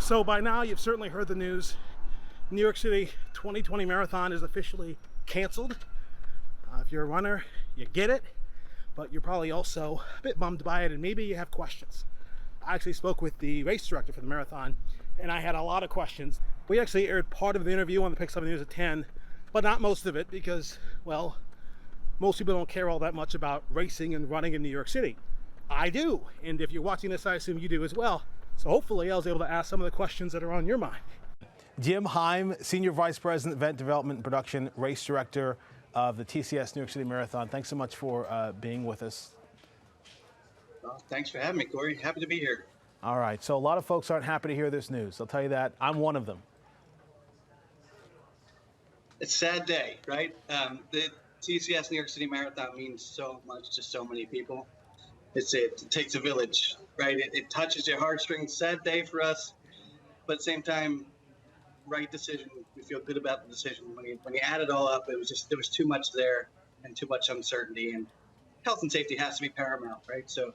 So by now you've certainly heard the news. New York City 2020 Marathon is officially canceled. If you're a runner, you get it, but you're probably also a bit bummed by it, and maybe you have questions. I actually spoke with the race director for the marathon, and I had a lot of questions. We actually aired part of the interview on the Pick 7 News at 10, but not most of it because, well, most people don't care all that much about racing and running in New York City. I do, and if you're watching this, I assume you do as well. So hopefully I was able to ask some of the questions that are on your mind. Jim Heim, Senior Vice President, Event Development and Production, Race Director of the TCS New York City Marathon. Thanks so much for being with us. Well, thanks for having me, Corey. Happy to be here. All right, so a lot of folks aren't happy to hear this news. I'll tell you that. I'm one of them. It's a sad day, right? The TCS New York City Marathon means so much to so many people. It takes a village, right? It touches your heartstrings. Sad day for us, but at the same time, right decision. We feel good about the decision. When you add it all up, there was too much there and too much uncertainty, and health and safety has to be paramount, right? So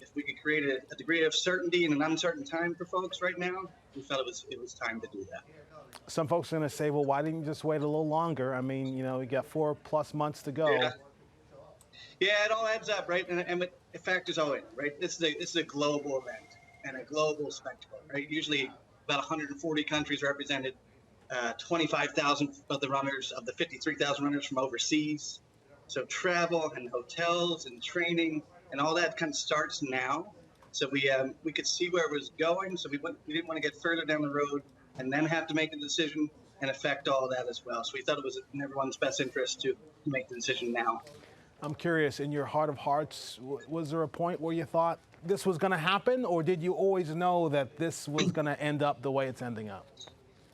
if we could create a degree of certainty in an uncertain time for folks right now, we felt it was time to do that. Some folks are going to say, well, why didn't you just wait a little longer? I mean, you know, we got 4+ months to go. Yeah, it all adds up, right? And it factors all in, right? This is a global event and a global spectacle, right? Usually about 140 countries represented, 25,000 of the runners, of the 53,000 runners from overseas. So travel and hotels and training and all that kind of starts now. So we could see where it was going. So we didn't want to get further down the road and then have to make a decision and affect all of that as well. So we thought it was in everyone's best interest to make the decision now. I'm curious, in your heart of hearts, was there a point where you thought this was going to happen, or did you always know that this was going to end up the way it's ending up?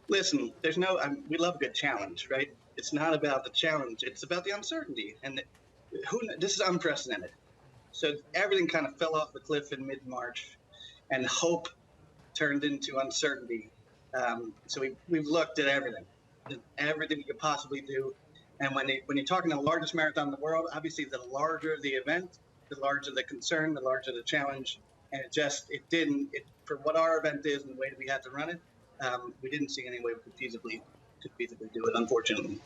Listen, we love a good challenge, right? It's not about the challenge, it's about the uncertainty. And this is unprecedented. So everything kind of fell off the cliff in mid-March, and hope turned into uncertainty. So we've looked at everything we could possibly do. And when you're talking the largest marathon in the world, obviously the larger the event, the larger the concern, the larger the challenge. And for what our event is and the way that we had to run it, we didn't see any way we could feasibly do it, unfortunately.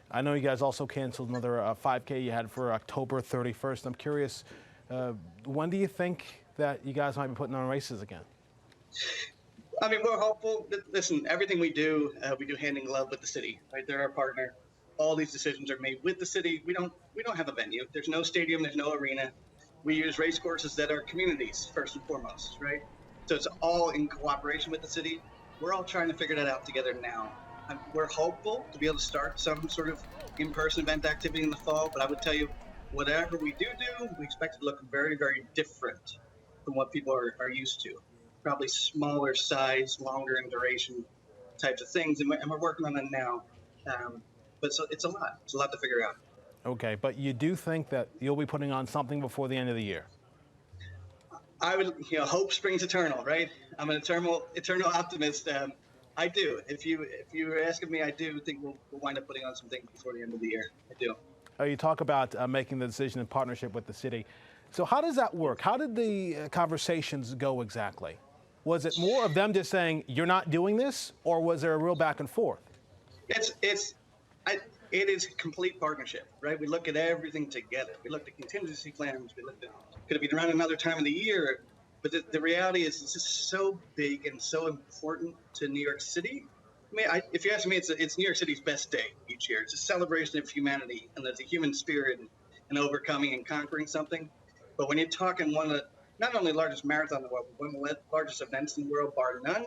I know you guys also canceled another 5K you had for October 31st. I'm curious, when do you think that you guys might be putting on races again? I mean, we're hopeful. Listen, everything we do hand in glove with the city, right? They're our partner. All these decisions are made with the city. We don't have a venue. There's no stadium. There's no arena. We use race courses that are communities first and foremost, right? So it's all in cooperation with the city. We're all trying to figure that out together now. We're hopeful to be able to start some sort of in-person event activity in the fall, but I would tell you, whatever we do, we expect it to look very, very different from what people are used to. Probably smaller size, longer in duration types of things, and we're working on that now. But it's a lot. It's a lot to figure out. Okay, but you do think that you'll be putting on something before the end of the year? I would, hope springs eternal, right? I'm an eternal optimist. I do. If you were asking me, I do think we'll wind up putting on some things before the end of the year. I do. You talk about making the decision in partnership with the city. So how does that work? How did the conversations go exactly? Was it more of them just saying, you're not doing this, or was there a real back and forth? It is complete partnership, right? We look at everything together. We looked at contingency plans. We looked at, could it be run another time of the year? But the reality is this is so big and so important to New York City. I mean, if you ask me, it's New York City's best day each year. It's a celebration of humanity, and there's a human spirit and overcoming and conquering something. But when you're talking one of the, not only the largest marathon in the world, but one of the largest events in the world, bar none,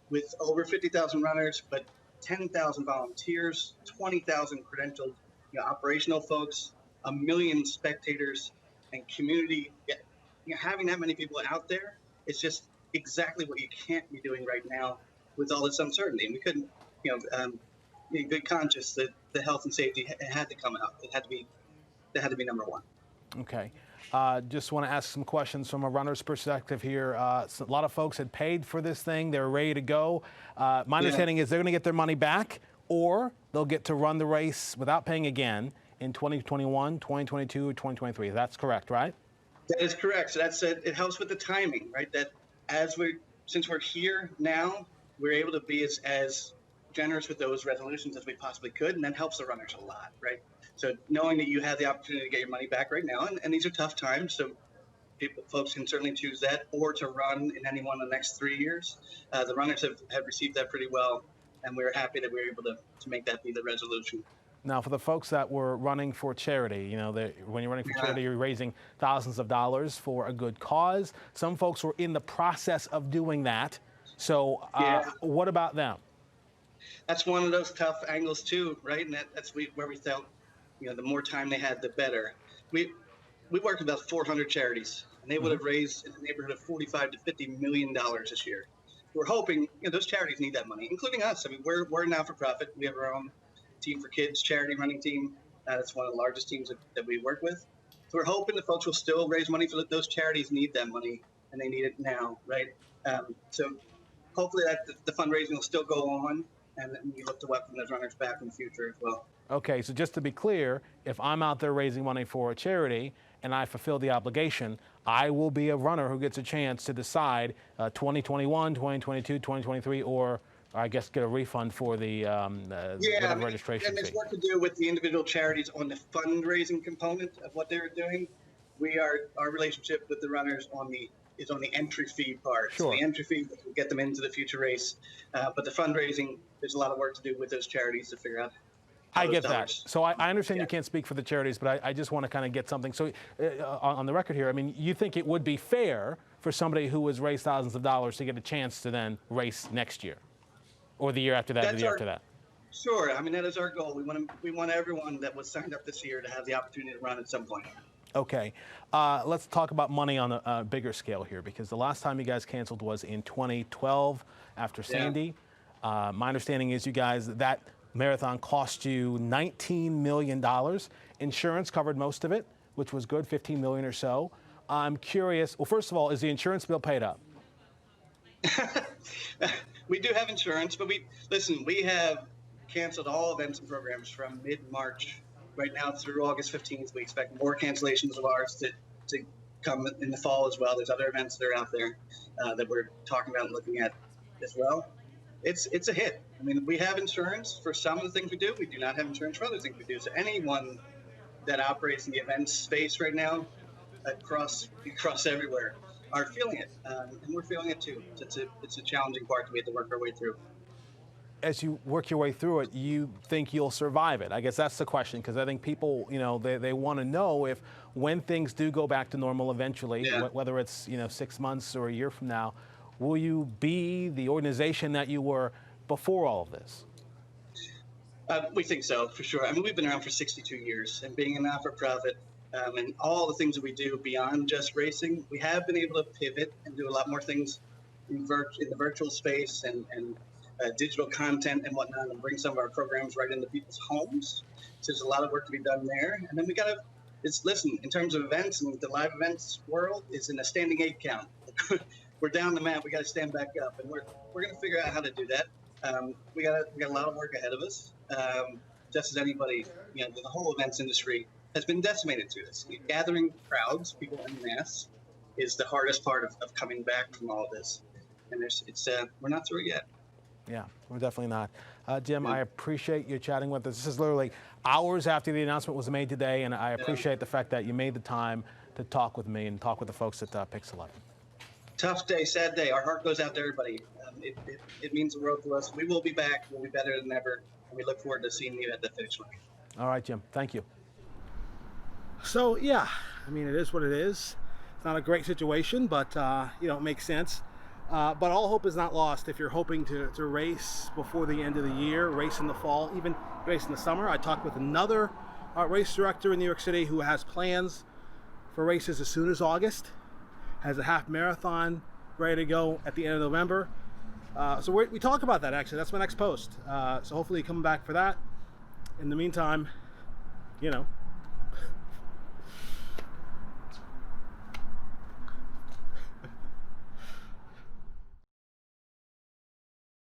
with over 50,000 runners, but 10,000 volunteers, 20,000 credentialed operational folks, 1 million spectators, and community. Having that many people out there, it's just exactly what you can't be doing right now with all this uncertainty. And we couldn't, in good conscience, that the health and safety had to come out. It had to be number one. Okay. Just want to ask some questions from a runner's perspective here. A lot of folks had paid for this thing. They're ready to go. My understanding is they're going to get their money back, or they'll get to run the race without paying again in 2021, 2022, or 2023. That's correct, right? That is correct. So it helps with the timing, right? That as we're since we're here now, we're able to be as generous with those resolutions as we possibly could, and that helps the runners a lot, right? So knowing that you have the opportunity to get your money back right now, and these are tough times, so folks can certainly choose that, or to run in any one of the next 3 years. The runners have received that pretty well, and we're happy that we're able to make that be the resolution. Now, for the folks that were running for charity, you know, when you're running for charity, you're raising thousands of dollars for a good cause. Some folks were in the process of doing that. So what about them? That's one of those tough angles too, right? And that's where we felt, you know, the more time they had, the better. We worked with about 400 charities, and they would have raised in the neighborhood of $45 to $50 million this year. We're hoping, you know, those charities need that money, including us. I mean, we're not for profit. We have our own Team for Kids charity running team. That's one of the largest teams that we work with. So we're hoping the folks will still raise money for those charities. Need that money, and they need it now, right? So hopefully that the fundraising will still go on, and we look to welcome those runners back in the future as well. Okay, so just to be clear, if I'm out there raising money for a charity and I fulfill the obligation, I will be a runner who gets a chance to decide 2021, 2022, 2023, or I guess get a refund for the registration fee. And it's what to do with the individual charities on the fundraising component of what they're doing. Our relationship with the runners is on the entry fee part. Sure. So the entry fee will get them into the future race, but the fundraising, there's a lot of work to do with those charities to figure out. I get that. So I understand you can't speak for the charities, but I just want to kind of get something. So on the record here, I mean, you think it would be fair for somebody who has raised thousands of dollars to get a chance to then race next year, or the year after that, or the year after that? Sure. I mean, that is our goal. We want everyone that was signed up this year to have the opportunity to run at some point. Okay. Let's talk about money on a bigger scale here, because the last time you guys canceled was in 2012 after Sandy. My understanding is you guys, that marathon cost you $19 million. Insurance covered most of it, which was good, $15 million or so. I'm curious, well, first of all, is the insurance bill paid up? We do have insurance, but we have canceled all events and programs from mid-March right now through August 15th. We expect more cancellations of ours to come in the fall as well. There's other events that are out there that we're talking about and looking at as well. It's a hit. I mean, we have insurance for some of the things we do. We do not have insurance for other things we do. So anyone that operates in the events space right now, across everywhere, are feeling it, and we're feeling it too. It's a challenging part that we have to work our way through. As you work your way through it, you think you'll survive it? I guess that's the question, because I think people, you know, they want to know if when things do go back to normal eventually, whether it's 6 months or a year from now, will you be the organization that you were before all of this? We think so, for sure. I mean, we've been around for 62 years, and being a not-for-profit, and all the things that we do beyond just racing, we have been able to pivot and do a lot more things in the virtual space and digital content and whatnot, and bring some of our programs right into people's homes. So there's a lot of work to be done there. And then we listen, in terms of events, and the live events world is in a standing 8 count. We're down the map. We got to stand back up, and we're going to figure out how to do that. We got a lot of work ahead of us. Just as anybody, the whole events industry has been decimated through this. Gathering crowds, people en masse, is the hardest part of coming back from all of this. And we're not through it yet. Yeah, we're definitely not. Jim, I appreciate you chatting with us. This is literally hours after the announcement was made today, and I appreciate the fact that you made the time to talk with me and talk with the folks at Pix 11. Tough day, sad day. Our heart goes out to everybody. It means the world to us. We will be back. We'll be better than ever, and we look forward to seeing you at the finish line. All right, Jim. Thank you. So, yeah, I mean, it is what it is. It's not a great situation, but, it makes sense. But all hope is not lost if you're hoping to race before the end of the year, race in the fall, even race in the summer. I talked with another race director in New York City who has plans for races as soon as August, has a half marathon ready to go at the end of November. So we talk about that, actually. That's my next post. So hopefully you come back for that. In the meantime,